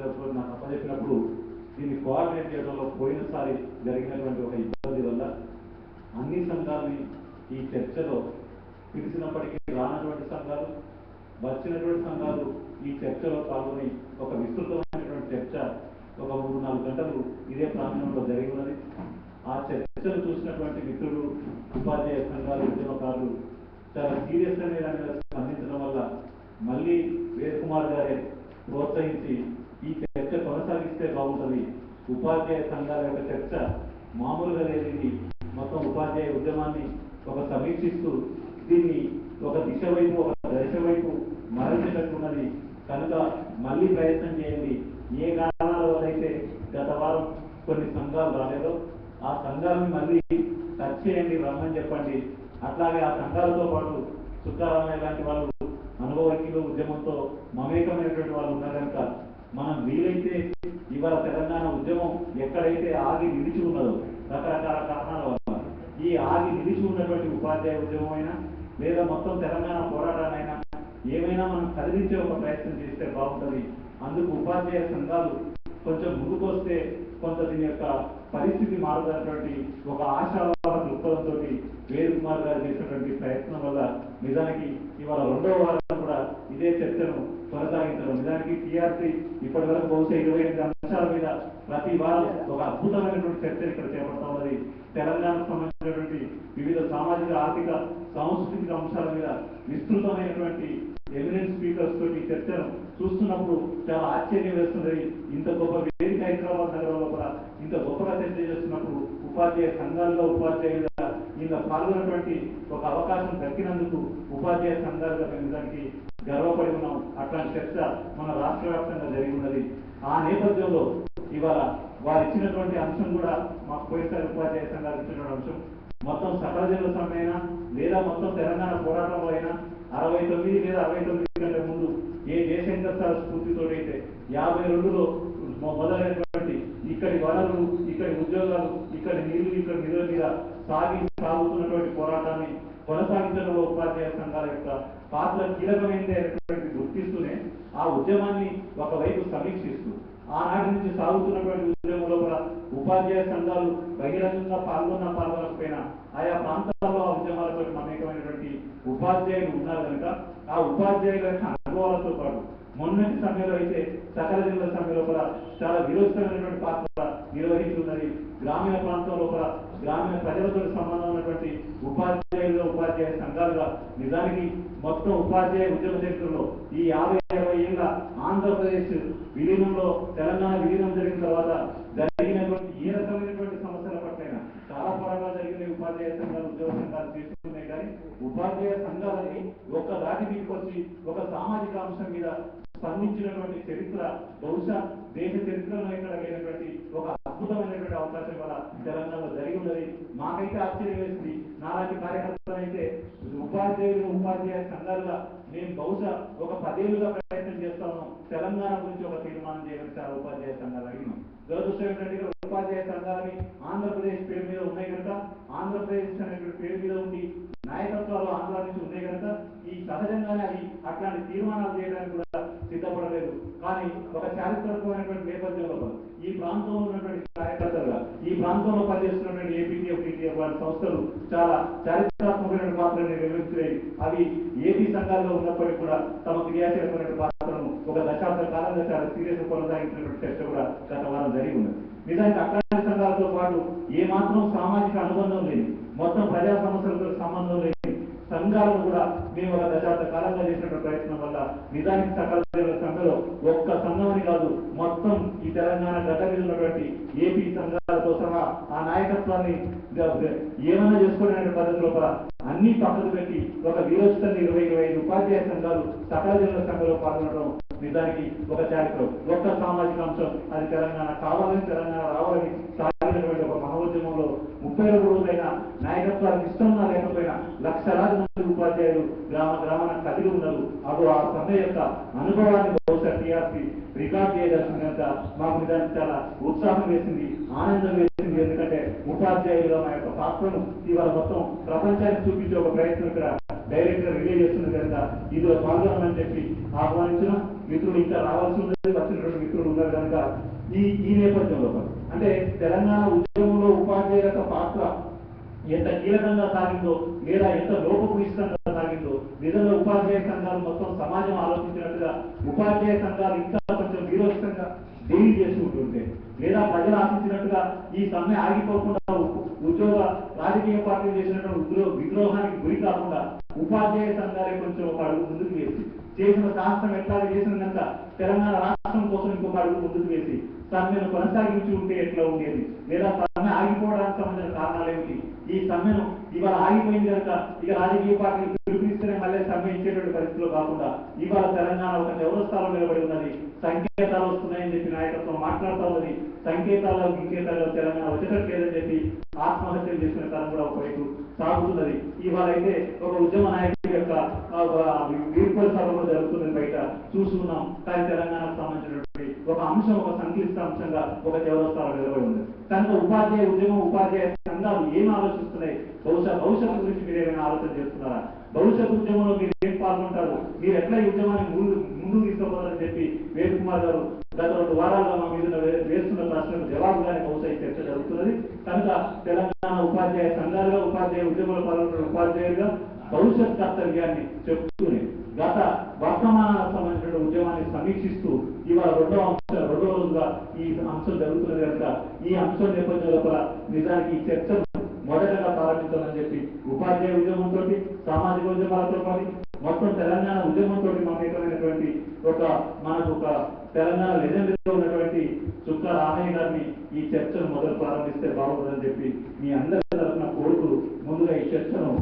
బాధ్యత నాకు అప్పచెప్పినప్పుడు దీన్ని కోఆర్డినేట్ చేయడంలో పోయినసారి జరిగినటువంటి ఒక ఇబ్బంది వల్ల అన్ని సంఘాలని ఈ చర్చలో పిలిచినప్పటికీ రానటువంటి సంఘాలు, వచ్చినటువంటి సంఘాలు ఈ చర్చలో పాల్గొని ఒక విస్తృతమైనటువంటి చర్చ ఒక 3-4 గంటలు ఇదే ప్రాంగణంలో జరిగి ఉన్నది. ఆ చర్చలు చూసినటువంటి మిత్రులు, ఉపాధ్యాయ సంఘాలు, ఉద్యమకారులు చాలా సీరియస్ అనే దాని మీద స్పందించడం వల్ల మళ్ళీ వేద్ కుమార్ గారే ప్రోత్సహించి ఈ చర్చ కొనసాగిస్తే బాగుంటుంది, ఉపాధ్యాయ సంఘాల యొక్క చర్చ మామూలుగా లేనిది, మొత్తం ఉపాధ్యాయ ఉద్యమాన్ని ఒక సమీక్షిస్తూ దీన్ని ఒక దిశ వైపు, ఒక దశ వైపు మరల్చేటట్టున్నది కనుక మళ్ళీ ప్రయత్నం చేయండి. ఏ కారణాల వల్ల అయితే గత వారం కొన్ని సంఘాలు రాలేదో ఆ సంఘాలను మళ్ళీ టచ్ చేయండి, రమ్మని చెప్పండి. అట్లాగే ఆ సంఘాలతో పాటు చుక్కారామయ్య లాంటి వాళ్ళు అనుభవజ్ఞులు, ఉద్యమంతో మమేకమైనటువంటి వాళ్ళు ఉన్నారు కనుక మనం వీలైతే ఇవాళ తెలంగాణ ఉద్యమం ఎక్కడైతే ఆగి నిలిచి ఉన్నదో రకరకాల కారణాల వల్ల ఈ ఆగి నిలిచి ఉన్నటువంటి ఉపాధ్యాయ ఉద్యమం అయినా లేదా మొత్తం తెలంగాణ పోరాటానైనా ఏమైనా మనం కదిలించే ఒక ప్రయత్నం చేస్తే బాగుంటుంది. అందుకు ఉపాధ్యాయ సంఘాలు కొంచెం ముందుకు వస్తే కొంత దీని యొక్క పరిస్థితి మారుతున్నటువంటి ఒక ఆశావాద దృక్పథంతో వేద్ కుమార్ గారు చేసినటువంటి ప్రయత్నం వల్ల నిజానికి ఇవాళ 2వ వారం కూడా ఇదే చర్చను కొనసాగించడం, నిజానికి టీఆర్సీ ఇప్పటి వరకు బహుశా 28 అంశాల మీద ప్రతి వారం ఒక అద్భుతమైనటువంటి చర్చ ఇక్కడ చేపడతా ఉన్నది. తెలంగాణకు సంబంధించినటువంటి వివిధ సామాజిక, ఆర్థిక, సాంస్కృతిక అంశాల మీద విస్తృతమైనటువంటి ఎమినెంట్ స్పీకర్స్ తోటి చర్చను చూస్తున్నప్పుడు చాలా ఆశ్చర్యం వేస్తుంది. ఇంత గొప్ప వేదిక హైదరాబాద్ నగరంలో కూడా ఇంత గొప్పగా చర్చ చేస్తున్నప్పుడు ఉపాధ్యాయ సంఘాల్లో ఉపాధ్యాయులుగా ఇంత పాల్గొన్నటువంటి ఒక అవకాశం దక్కినందుకు ఉపాధ్యాయ సంఘాలుగా మేము నిజానికి గర్వపడి ఉన్నాం. అట్లాంటి చర్చ మన రాష్ట్ర వ్యాప్తంగా జరిగి ఉన్నది. ఆ నేపథ్యంలో ఇవాళ వారు ఇచ్చినటువంటి అంశం కూడా మాకు పోయినసారి ఉపాధ్యాయ సంఘాలు ఇచ్చినటువంటి అంశం మొత్తం సకల జిల్లా సమ్మె లేదా మొత్తం తెలంగాణ పోరాటంలో అయినా 69 లేదా 69 కంటే ముందు ఏ జయశంకర్ సార్ స్ఫూర్తితో అయితే 52లో మొదలైనటువంటి ఇక్కడి వనరులు, ఇక్కడి ఉద్యోగాలు, ఇక్కడి నీళ్లు, ఇక్కడి నిధుల మీద సాగుతున్నటువంటి పోరాటాన్ని కొనసాగించడంలో ఉపాధ్యాయ సంఘాల యొక్క పాత్ర కీలకమైనది అనేటువంటి గుర్తిస్తూనే ఆ ఉద్యమాన్ని ఒకవైపు సమీక్షిస్తూ ఆనాటి నుంచి సాగుతున్నటువంటి ఉద్యమంలో కూడా ఉపాధ్యాయ సంఘాలు బహిరంగంగా పాల్గొనకపోయినా ఆయా ప్రాంతాల్లో ఆ ఉద్యమాలతో మమేకమైనటువంటి ఉపాధ్యాయులు ఉన్నారు కనుక ఆ ఉపాధ్యాయుల యొక్క అనుభవాలతో పాటు మొన్నటి సమ్మెలో అయితే సకల జిల్లా సమ్మెలో కూడా చాలా విరోధమైనటువంటి పాత్ర నిర్వహిస్తున్నది. గ్రామీణ ప్రాంతంలో కూడా గ్రామీణ ప్రజలతో సంబంధం ఉన్నటువంటి ఉపాధ్యాయులుగా, ఉపాధ్యాయ సంఘాలుగా నిజానికి మొత్తం ఉపాధ్యాయ ఉద్యమ చరిత్రలో ఈ 50-60 ఏళ్ళ ఆంధ్రప్రదేశ్ విలీనంలో తెలంగాణ విలీనం జరిగిన తర్వాత జరిగినటువంటి ఏ రకమైనటువంటి సమస్యల పట్లైనా చాలా పోరాటాలు జరిగిన ఉపాధ్యాయ సంఘాలు, ఉద్యోగ సంఘాలు తీసుకున్నాయి. కానీ ఉపాధ్యాయ సంఘాలని ఒక్క దాటి తీసుకొచ్చి ఒక సామాజిక అంశం మీద స్పందించినటువంటి చరిత్ర బహుశా దేశ చరిత్రలో ఇక్కడ లేనటువంటి ఒక అద్భుతమైనటువంటి అవకాశం వల్ల తెలంగాణలో జరిగి ఉన్నది. మాకైతే ఆశ్చర్యం వేసింది. నాలాంటి కార్యకర్తలు అయితే ఉపాధ్యాయులు, ఉపాధ్యాయ సంఘాలుగా మేము బహుశా ఒక 10 ఏళ్లుగా ప్రయత్నం చేస్తా ఉన్నాం. తెలంగాణ గురించి ఒక తీర్మానం చేయడానికి చాలా ఉపాధ్యాయ సంఘాలు అడిగినాం. దురదృష్టం ఏంటంటే ఉపాధ్యాయ సంఘాలని ఆంధ్రప్రదేశ్ పేరు మీద ఉన్నాయి కనుక, ఆంధ్రప్రదేశ్ అనేటువంటి పేరు మీద ఉండి నాయకత్వాలు ఆంధ్ర నుంచి ఉన్నాయి కనుక ఈ సహజంగానే అవి అట్లాంటి తీర్మానాలు చేయడానికి కూడా సిద్ధపడలేదు. కానీ ఒక చారిత్రకమైనటువంటి నేపథ్యంలో ఈ ప్రాంతంలో ఉన్నటువంటి కార్యకర్తలుగా ఈ ప్రాంతంలో పనిచేస్తున్నటువంటి ఏపీటీఎఫ్, టీటీఎఫ్ వారి సంస్థలు చాలా చారిత్రాత్మకమైన పాత్రని నిర్వహించాయి. అవి ఏపీ సంఘాల్లో ఉన్నప్పటికీ కూడా తమ క్రియాశీలకమైన పాత్రను ఒక దశాబ్ద కాలంగా చాలా సీరియస్ కొనసాగించినటువంటి చర్చ కూడా గత వారం జరిగి ఉన్నది. నిజానికి అట్లాంటి సంఘాలతో పాటు ఏ మాత్రం సామాజిక అనుబంధం లేని, మొత్తం ప్రజా సమస్యలతో సంబంధం లేని సంఘాలను కూడా మేము ఒక దశాబ్ద కాలంగా చేసినటువంటి ప్రయత్నం వల్ల నిజానికి సకల సమ్మెలో ఒక్క సంఘమని కాదు మొత్తం ఈ తెలంగాణ గడ్డ మీద ఉన్నటువంటి ఏపీ సంఘాలతో సహా ఆ నాయకత్వాన్ని ఏమన్నా చేసుకోవడానికి పద్ధతిలో కూడా అన్ని పక్కకు పెట్టి ఒక వీరోచితంగా 25 ఉపాధ్యాయ సంఘాలు సకల జిల్లా సమ్మెలో పాల్గొనడం నిజానికి ఒక చారిత్రం, ఒక్క సామాజిక అంశం. అది తెలంగాణ కావాలని, తెలంగాణ రావాలని సాగినటువంటి ఒక మహోద్యమంలో 30 రోజులైన నాయకత్వానికి ఇష్టంగా లేకపోయినా లక్షలాది మంది ఉపాధ్యాయులు గ్రామాన కదిలి ఉన్నారు. అటు ఆ సమ్మె యొక్క అనుభవాన్ని బహుశా టీఆర్సీ రికార్డ్ చేయదలసినంత మాకు నిజానికి చాలా ఉత్సాహం వేసింది, ఆనందం వేసింది. ఎందుకంటే ఉపాధ్యాయులుగా మా యొక్క పాత్రను ఇవాళ మొత్తం ప్రపంచానికి చూపించే ఒక ప్రయత్నం ఇక్కడ డైరెక్ట్ గా రిలే చేస్తుంది కనుక ఇందులో పాల్గొనమని చెప్పి ఆహ్వానించిన మిత్రులు ఇంకా రావాల్సి ఉన్నది. వచ్చినటువంటి మిత్రులు ఉన్నారు కనుక ఈ నేపథ్యంలో అంటే తెలంగాణ ఉద్యమంలో ఉపాధ్యాయుల యొక్క పాత్ర ఎంత కీలకంగా సాగిందో లేదా ఎంత లోపభూయిష్టంగా సాగిందో నిజంగా ఉపాధ్యాయ సంఘాలు మొత్తం సమాజం ఆలోచించినట్టుగా ఉపాధ్యాయ సంఘాలు ఇంకా కొంచెం వీరోచితంగా డీల్ చేసుకుంటుంటే లేదా ప్రజలు ఆశించినట్టుగా ఈ సమ్మె ఆగిపోకుండా ఉద్యోగ రాజకీయ పార్టీలు చేసినటువంటి విద్రోహానికి గురి కాకుండా ఉపాధ్యాయ సంఘాలే కొంచెం ఒక అడుగు ముందుకు వేసి చేసిన శాస్త్రం ఎట్లా చేసిన కనుక తెలంగాణ రాష్ట్రం కోసం ఇంకొక అడుగు ముందుకు వేసి సమ్మెను కొనసాగించి ఉంటే ఎట్లా ఉండేది లేదా సమ్మె ఆగిపోవడానికి సంబంధించిన కారణాలు ఏమిటి ఈ సమ్మెను ఇవాళ ఆగిపోయింది కనుక ఇక రాజకీయ పార్టీలు పిలుపునిస్తేనే మళ్ళీ సమ్మె ఇచ్చేటువంటి పరిస్థితిలో కాకుండా ఇవాళ తెలంగాణ ఒక చౌరస్తాలో నిలబడి ఉన్నది సంకేతాలు వస్తున్నాయని చెప్పి నాయకత్వం మాట్లాడుతూ ఉన్నది సంకేతాలు ఇంకేతాలు తెలంగాణ వచ్చేటట్లేదని చెప్పి ఆత్మహత్యలు చేసుకునే తరం కూడా ఒకవైపు సాగుతున్నది ఇవాళ అయితే ఒక ఉద్యమ నాయకుడి యొక్క వీర్పల సభలో జరుగుతున్నది బయట చూస్తున్నాం కానీ తెలంగాణకు సంబంధించినటువంటి ఒక అంశం ఒక సంక్లిష్ట అంశంగా ఒక చౌరస్తాలో నిలబడి ఉంది కనుక ఉపాధ్యాయ ఉద్యమం ఉపాధ్యాయ సంఘాలు ఏం ఆలోచిస్తున్నాయి భవిష్యత్తు గురించి మీరు ఏమైనా ఆలోచన చేస్తున్నారా భవిష్యత్ ఉద్యమంలో మీరు ఏం పాల్గొంటారు మీరు ఎట్లా ఈ ఉద్యమాన్ని ముందుకు తీసుకుపోతారని చెప్పి వేణు కుమార్ గారు గత 2 వారాలుగా మా మీద వేస్తున్న ప్రశ్నలకు జవాబుగానే బహుశా చర్చ జరుగుతున్నది కనుక తెలంగాణ ఉపాధ్యాయ సంఘాలుగా ఉపాధ్యాయ ఉద్యమంలో పాల్గొంటున్న ఉపాధ్యాయులుగా భవిష్యత్ కర్తవ్యాన్ని చెప్తూనే గత వర్తమానాలకు సంబంధించిన ఉద్యమాన్ని సమీక్షిస్తూ ఇవాళ రెండో రోజుగా ఈ అంశం జరుగుతున్నది కనుక ఈ అంశం నేపథ్యంలో కూడా నిజానికి ఈ చర్చ మొదటగా ప్రారంభించాలని చెప్పి ఉపాధ్యాయ ఉద్యమంతో సామాజిక ఉద్యమాలతో పాటు మొత్తం తెలంగాణ ఉద్యమంతో మమేకమైనటువంటి మనకు ఒక తెలంగాణ లెజెండరీలో ఉన్నటువంటి చుక్క రామయ్య గారిని ఈ చర్చను మొదలు ప్రారంభిస్తే బాగుంటుందని చెప్పి మీ అందరి తరఫున కోరుతూ ముందుగా ఈ చర్చను